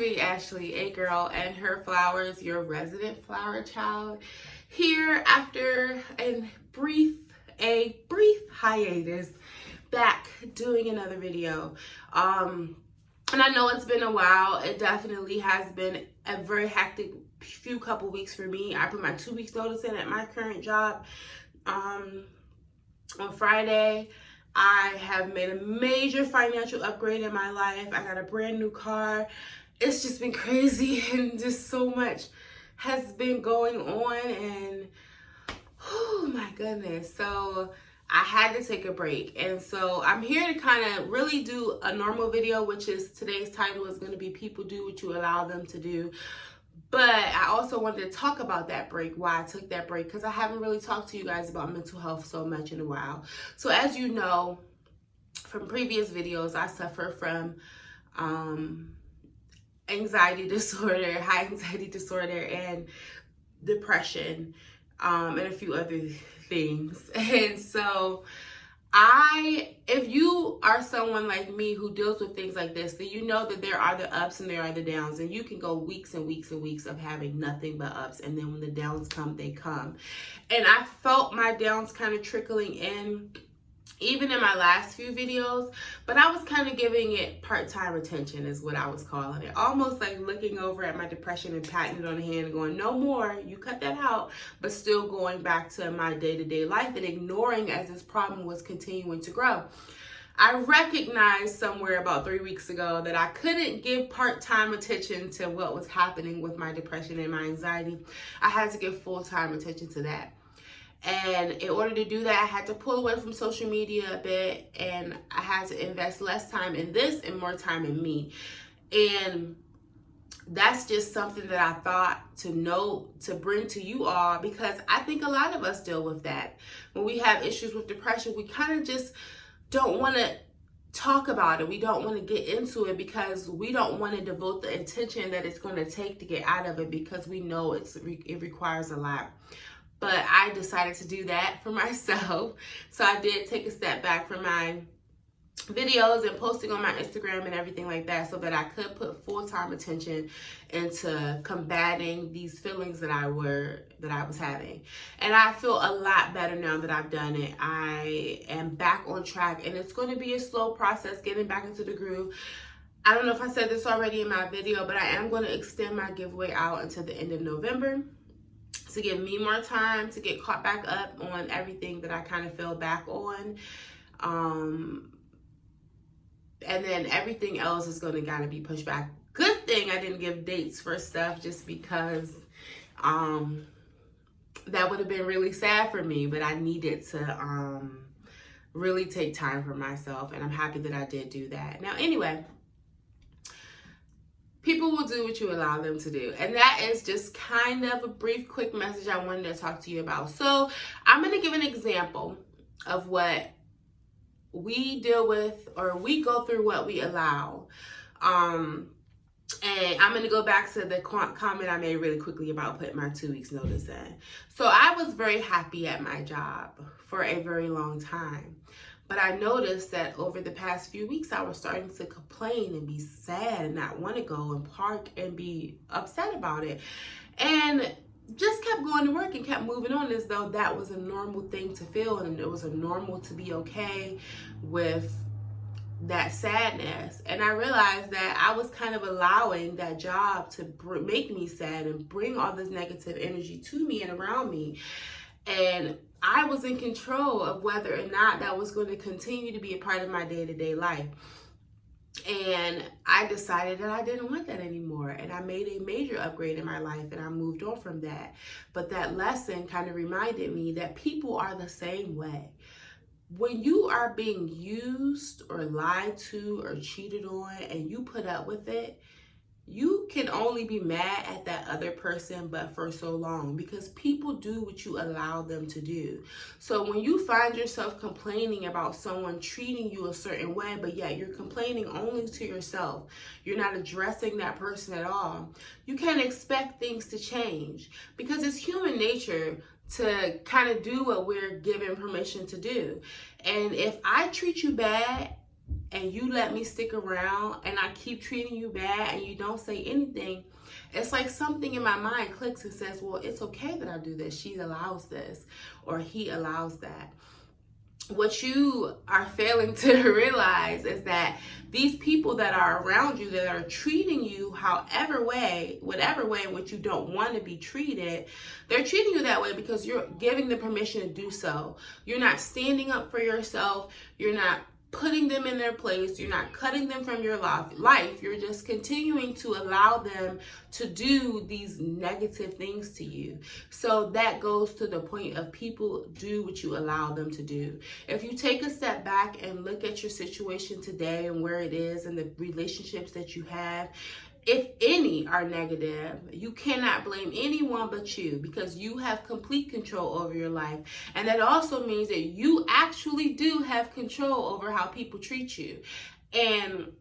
sweet Ashley, a girl and her flowers, your resident flower child, here after a brief hiatus, back doing another video. And I know it's been a while. It definitely has been a very hectic couple weeks for me. I put my 2 weeks notice in at my current job on Friday. I have made a major financial upgrade in my life. I got a brand new car. It's just been crazy and just so much has been going on, and oh my goodness. So I had to take a break, and so I'm here to kind of really do a normal video, which is today's title is going to be People Do What You Allow Them to Do. But I also wanted to talk about that break, why I took that break, because I haven't really talked to you guys about mental health so much in a while. So as you know from previous videos, I suffer from anxiety disorder, high anxiety disorder, and depression, and a few other things. And so if you are someone like me who deals with things like this, then you know that there are the ups and there are the downs, and you can go weeks and weeks and weeks of having nothing but ups, and then when the downs come, they come. And I felt my downs kind of trickling in even in my last few videos, but I was kind of giving it part-time attention is what I was calling it. Almost like looking over at my depression and patting it on the hand and going, no more, you cut that out, but still going back to my day-to-day life and ignoring as this problem was continuing to grow. I recognized somewhere about 3 weeks ago that I couldn't give part-time attention to what was happening with my depression and my anxiety. I had to give full-time attention to that. And in order to do that, I had to pull away from social media a bit, and I had to invest less time in this and more time in me. And that's just something that I thought to note, to bring to you all, because I think a lot of us deal with that. When we have issues with depression, we kind of just don't want to talk about it. We don't want to get into it because we don't want to devote the attention that it's going to take to get out of it, because we know it requires a lot. But I decided to do that for myself. So I did take a step back from my videos and posting on my Instagram and everything like that, so that I could put full-time attention into combating these feelings that I was having. And I feel a lot better now that I've done it. I am back on track, and it's going to be a slow process getting back into the groove. I don't know if I said this already in my video, but I am going to extend my giveaway out until the end of November, to give me more time to get caught back up on everything that I kind of fell back on. And then everything else is going to kind of be pushed back. Good thing I didn't give dates for stuff, just because that would have been really sad for me. But I needed to really take time for myself, and I'm happy that I did do that. Now, anyway, people will do what you allow them to do. And that is just kind of a brief, quick message I wanted to talk to you about. So I'm going to give an example of what we deal with, or we go through what we allow. And I'm going to go back to the comment I made really quickly about putting my 2 weeks notice in. So I was very happy at my job for a very long time. But I noticed that over the past few weeks, I was starting to complain and be sad and not want to go and park and be upset about it. And just kept going to work and kept moving on as though that was a normal thing to feel, and it was a normal to be okay with that sadness. And I realized that I was kind of allowing that job to make me sad and bring all this negative energy to me and around me. And I was in control of whether or not that was going to continue to be a part of my day-to-day life. And I decided that I didn't want that anymore. And I made a major upgrade in my life, and I moved on from that. But that lesson kind of reminded me that people are the same way. When you are being used or lied to or cheated on, and you put up with it, you can only be mad at that other person, but for so long, because people do what you allow them to do. So when you find yourself complaining about someone treating you a certain way, but yet you're complaining only to yourself, you're not addressing that person at all, you can't expect things to change, because it's human nature to kind of do what we're given permission to do. And if I treat you bad and you let me stick around and I keep treating you bad and you don't say anything, it's like something in my mind clicks and says, well, it's okay that I do this. She allows this, or he allows that. What you are failing to realize is that these people that are around you, that are treating you whatever way in which you don't want to be treated, they're treating you that way because you're giving them permission to do so. You're not standing up for yourself. You're not putting them in their place. You're not cutting them from your life. You're just continuing to allow them to do these negative things to you. So that goes to the point of people do what you allow them to do. If you take a step back and look at your situation today and where it is and the relationships that you have, if any are negative, you cannot blame anyone but you, because you have complete control over your life. And that also means that you actually do have control over how people treat you. And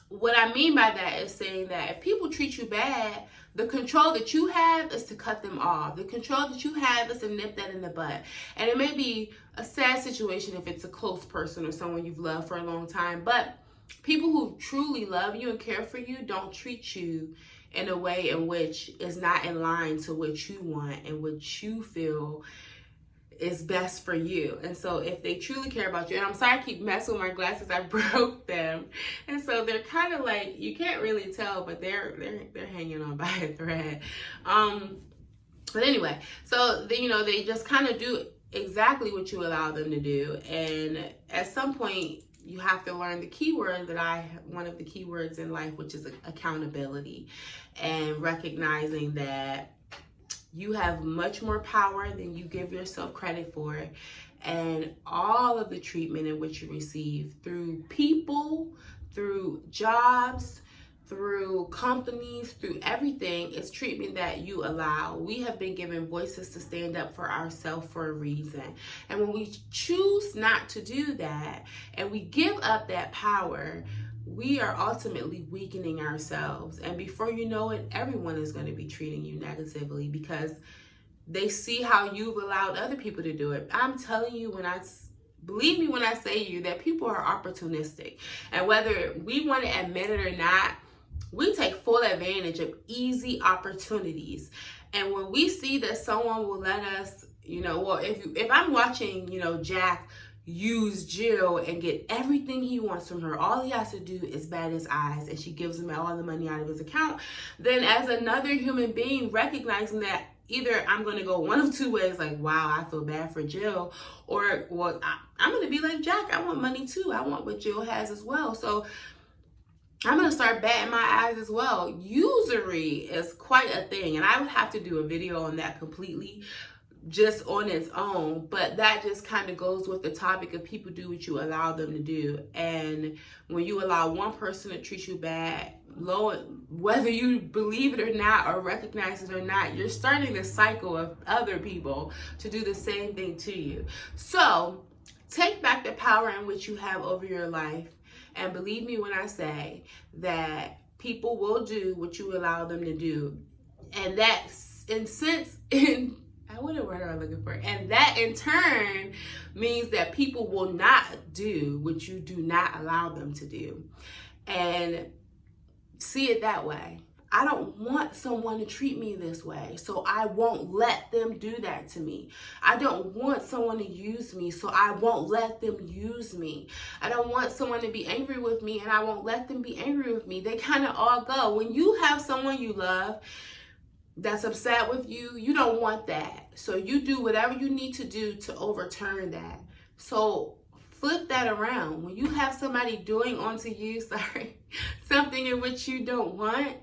what I mean by that is saying that if people treat you bad, the control that you have is to cut them off. The control that you have is to nip that in the butt. And it may be a sad situation if it's a close person or someone you've loved for a long time, but people who truly love you and care for you don't treat you in a way in which is not in line to what you want and what you feel is best for you. And so if they truly care about you, and I'm sorry I keep messing with my glasses, I broke them. And so they're kind of like, you can't really tell, but they're hanging on by a thread. But anyway, so they just kind of do exactly what you allow them to do. And at some point, you have to learn the key word one of the key words in life, which is accountability, and recognizing that you have much more power than you give yourself credit for. And all of the treatment in which you receive through people, through jobs, through companies, through everything, is treatment that you allow. We have been given voices to stand up for ourselves for a reason. And when we choose not to do that and we give up that power, we are ultimately weakening ourselves. And before you know it, everyone is going to be treating you negatively because they see how you've allowed other people to do it. I'm telling you, believe me when I say to you that people are opportunistic. And whether we want to admit it or not, we take full advantage of easy opportunities. And when we see that someone will let us, if I'm watching, Jack use Jill and get everything he wants from her, all he has to do is bat his eyes and she gives him all the money out of his account, then as another human being, recognizing that either I'm going to go one of two ways, like, wow, I feel bad for Jill, or, well, I'm going to be like Jack, I want money too. I want what Jill has as well. So I'm going to start batting my eyes as well. Usury is quite a thing, and I would have to do a video on that completely just on its own, but that just kind of goes with the topic of people do what you allow them to do. And when you allow one person to treat you bad, whether you believe it or not or recognize it or not, you're starting the cycle of other people to do the same thing to you. So take back the power in which you have over your life. And believe me when I say that people will do what you allow them to do. And that, what word am I looking for? And that in turn means that people will not do what you do not allow them to do. And see it that way. I don't want someone to treat me this way, so I won't let them do that to me. I don't want someone to use me, so I won't let them use me. I don't want someone to be angry with me, and I won't let them be angry with me. They kind of all go. When you have someone you love that's upset with you, you don't want that. So you do whatever you need to do to overturn that. So flip that around. When you have somebody doing onto you, something in which you don't want,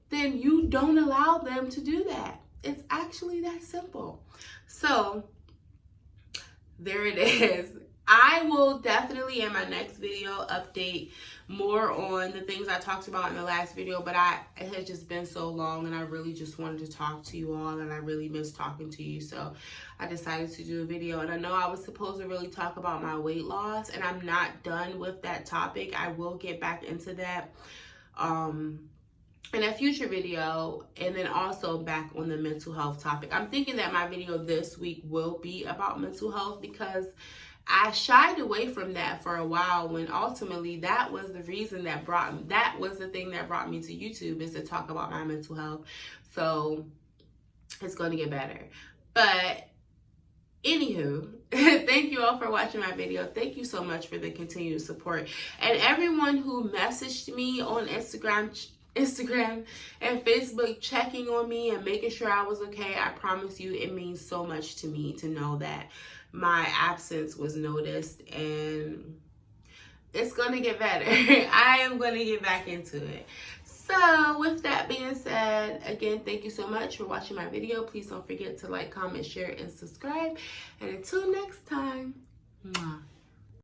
then you don't allow them to do that. It's actually that simple. So there it is. I will definitely in my next video update more on the things I talked about in the last video, but it has just been so long and I really just wanted to talk to you all and I really miss talking to you. So I decided to do a video, and I know I was supposed to really talk about my weight loss, and I'm not done with that topic. I will get back into that in a future video, and then also back on the mental health topic. I'm thinking that my video this week will be about mental health because I shied away from that for a while, when ultimately that was the reason that was the thing that brought me to YouTube, is to talk about my mental health. So it's going to get better. But anywho, thank you all for watching my video. Thank you so much for the continued support. And everyone who messaged me on Instagram and Facebook, checking on me and making sure I was okay, I promise you it means so much to me to know that my absence was noticed, and it's gonna get better. I am gonna get back into it. So with that being said, again, thank you so much for watching my video. Please don't forget to like, comment, share, and subscribe. And until next time, mwah.